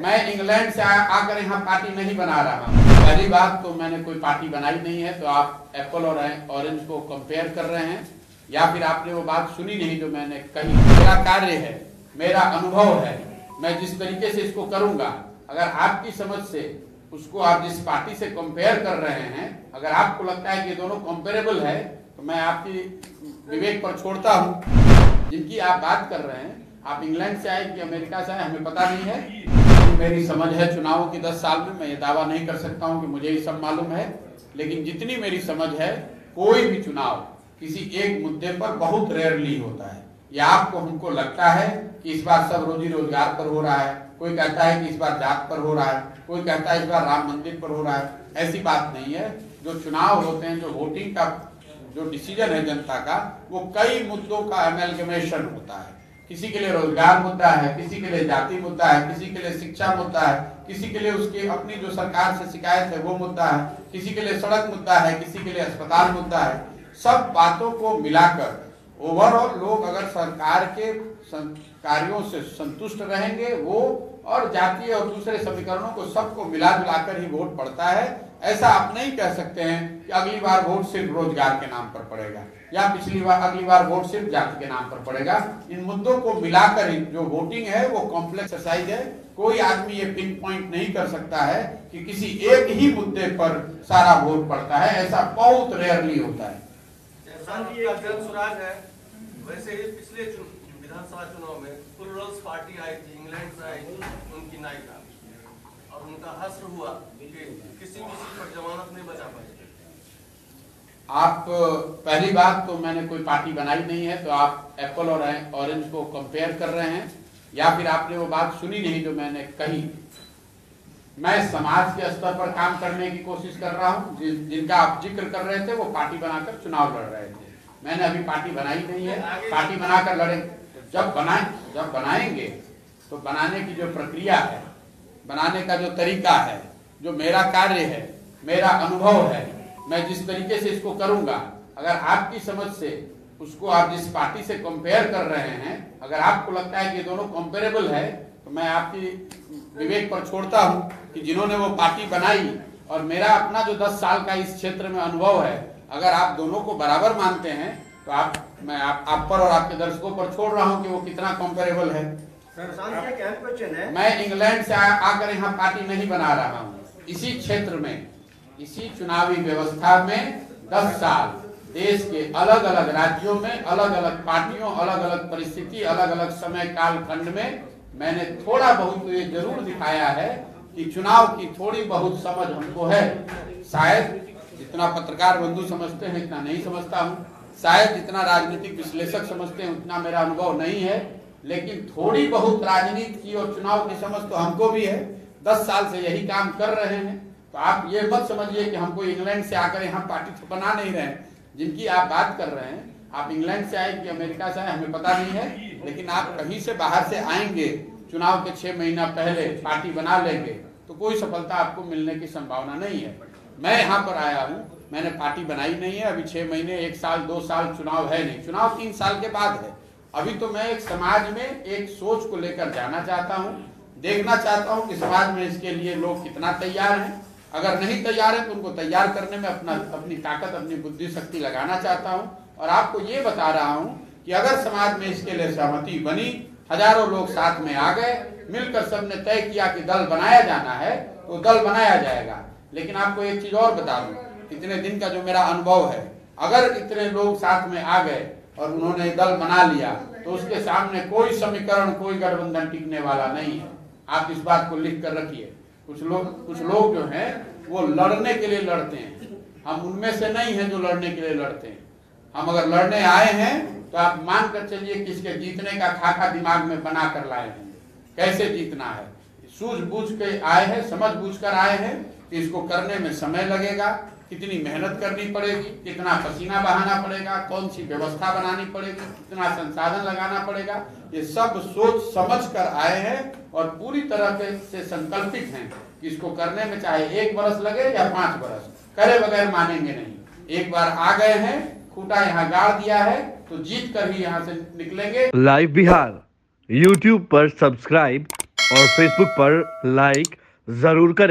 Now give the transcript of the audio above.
मैं इंग्लैंड से आकर यहाँ पार्टी नहीं बना रहा हूँ। पहली बात तो मैंने कोई पार्टी बनाई नहीं है, तो आप एप्पल और ऑरेंज को कंपेयर कर रहे हैं, या फिर आपने वो बात सुनी नहीं जो मैंने कही। मेरा कार्य है, मेरा अनुभव है, मैं जिस तरीके से इसको करूंगा, अगर आपकी समझ से उसको आप जिस पार्टी से कंपेयर कर रहे हैं, अगर आपको लगता है कि दोनों कंपेरेबल है, तो मैं आपकी विवेक पर छोड़ता हूं। जिनकी आप बात कर रहे हैं, आप इंग्लैंड से आए कि अमेरिका से आए हमें पता नहीं है। मेरी समझ है चुनावों की 10 साल में, मैं ये दावा नहीं कर सकता हूं कि मुझे ये सब मालूम है, लेकिन जितनी मेरी समझ है, कोई भी चुनाव किसी एक मुद्दे पर बहुत रेयरली होता है। या आपको हमको लगता है कि इस बार सब रोजी रोजगार पर हो रहा है, कोई कहता है कि इस बार जात पर हो रहा है, कोई कहता है इस बार राम मंदिर पर हो रहा है। ऐसी बात नहीं है। जो चुनाव होते हैं, जो वोटिंग का जो डिसीजन है जनता का, वो कई मुद्दों का एमेलगमेशन होता है। किसी के लिए रोजगार मुद्दा है, किसी के लिए जाति मुद्दा है, किसी के लिए शिक्षा मुद्दा है, किसी के लिए उसकी अपनी जो सरकार से शिकायत है वो मुद्दा है, किसी के लिए सड़क मुद्दा है, किसी के लिए अस्पताल मुद्दा है। सब बातों को मिलाकर ओवरऑल लोग अगर सरकार के कार्यों से संतुष्ट रहेंगे, वो और जातीय और दूसरे समीकरणों को सबको मिला जुलाकर ही वोट पड़ता है। ऐसा आप नहीं कह सकते हैं कि अगली बार वोट सिर्फ रोजगार के नाम पर पड़ेगा, या अगली बार वोट सिर्फ जाति के नाम पर पड़ेगा। इन मुद्दों को मिलाकर ही जो वोटिंग है वो कॉम्प्लेक्स एक्सरसाइज है। कोई आदमी ये पिन पॉइंट नहीं कर सकता है कि किसी एक ही मुद्दे पर सारा वोट पड़ता है। ऐसा बहुत रेयरली होता है। स्वराज है, वैसे ही पिछले विधानसभा चुनाव में प्लूरल्स पार्टी आई थी, इंग्लैंड से आई थी, उनकी नायिका, और उनका हश्र हुआ कि किसी भी चीज पर जमानत नहीं बचा पाए। आप पहली बात तो मैंने कोई पार्टी बनाई नहीं है, तो आप एप्पल और ऑरेंज को कंपेयर कर रहे हैं, या फिर आपने वो बात सुनी नहीं जो मैंने कही। मैं समाज के स्तर पर काम करने की कोशिश कर रहा हूँ। जिनका आप जिक्र कर रहे थे वो पार्टी बनाकर चुनाव लड़ रहे थे। मैंने अभी पार्टी बनाई नहीं है। पार्टी बनाकर लड़ेंगे, जब बनाएंगे तो बनाने की जो प्रक्रिया है, बनाने का जो तरीका है, जो मेरा कार्य है, मेरा अनुभव है, मैं जिस तरीके से इसको करूंगा, अगर आपकी समझ से उसको आप जिस पार्टी से कंपेयर कर रहे हैं, अगर आपको लगता है कि दोनों कंपेरेबल है, तो मैं आपकी विवेक पर छोड़ता हूं कि जिन्होंने वो पार्टी बनाई और मेरा अपना जो 10 साल का इस क्षेत्र में अनुभव है, अगर आप दोनों को बराबर मानते हैं, तो मैं आप पर और आपके दर्शकों पर छोड़ रहा हूं कि वो कितना कंपेरेबल है। मैं इंग्लैंड से आकर यहाँ पार्टी नहीं बना रहा हूँ। इसी क्षेत्र में, इसी चुनावी व्यवस्था में 10 साल देश के अलग अलग राज्यों में अलग अलग पार्टियों, अलग अलग परिस्थिति, अलग अलग समय काल खंड में मैंने थोड़ा बहुत ये जरूर दिखाया है कि चुनाव की थोड़ी बहुत समझ हमको है। शायद जितना पत्रकार बंधु समझते हैं इतना नहीं समझता हूँ, शायद जितना राजनीतिक विश्लेषक समझते हैं उतना मेरा अनुभव नहीं है, लेकिन थोड़ी बहुत राजनीति की और चुनाव की समझ तो हमको भी है। 10 साल से यही काम कर रहे हैं। तो आप ये मत समझिए कि हमको इंग्लैंड से आकर यहाँ पार्टी तो बना नहीं रहे हैं। जिनकी आप बात कर रहे हैं, आप इंग्लैंड से आए कि अमेरिका से आए हमें पता नहीं है, लेकिन आप कहीं से बाहर से आएंगे, चुनाव के 6 महीना पहले पार्टी बना लेंगे, तो कोई सफलता आपको मिलने की संभावना नहीं है। मैं यहाँ पर आया हूँ, मैंने पार्टी बनाई नहीं है। अभी 6 महीने, 1 साल, 2 साल चुनाव है नहीं, चुनाव 3 साल के बाद है। अभी तो मैं एक समाज में एक सोच को लेकर जाना चाहता हूँ, देखना चाहता हूँ कि समाज में इसके लिए लोग कितना तैयार हैं। अगर नहीं तैयार है तो उनको तैयार करने में अपनी ताकत, अपनी बुद्धि शक्ति लगाना चाहता हूँ। और आपको ये बता रहा हूँ कि अगर समाज में इसके लिए सहमति बनी, हजारों लोग साथ में आ गए, मिलकर सबने तय किया कि दल बनाया जाना है, तो दल बनाया जाएगा। लेकिन आपको एक चीज और बता दूं, इतने दिन का जो मेरा अनुभव है, अगर इतने लोग साथ में आ गए और उन्होंने दल बना लिया, तो उसके सामने कोई समीकरण, कोई गठबंधन टिकने वाला नहीं है। आप इस बात को लिख कर रखिए। कुछ लोग जो हैं वो लड़ने के लिए लड़ते हैं, हम उनमें से नहीं हैं जो लड़ने के लिए लड़ते हैं। हम अगर लड़ने आए हैं तो आप मान कर चलिए कि इसके जीतने का खाका दिमाग में बना कर लाए हैं। कैसे जीतना है, सूझबूझ के आए हैं, समझ बूझ कर आए हैं कि इसको करने में समय लगेगा, कितनी मेहनत करनी पड़ेगी, कितना पसीना बहाना पड़ेगा, कौन सी व्यवस्था बनानी पड़ेगी, कितना संसाधन लगाना पड़ेगा, ये सब सोच समझ कर आए हैं और पूरी तरह से संकल्पित हैं कि इसको करने में चाहे 1 बरस लगे या 5 बरस, करे बगैर मानेंगे नहीं। एक बार आ गए हैं, खूंटा यहाँ गाड़ दिया है, तो जीत कर ही यहाँ से निकलेंगे। लाइव बिहार YouTube पर सब्सक्राइब और फेसबुक पर लाइक जरूर करें।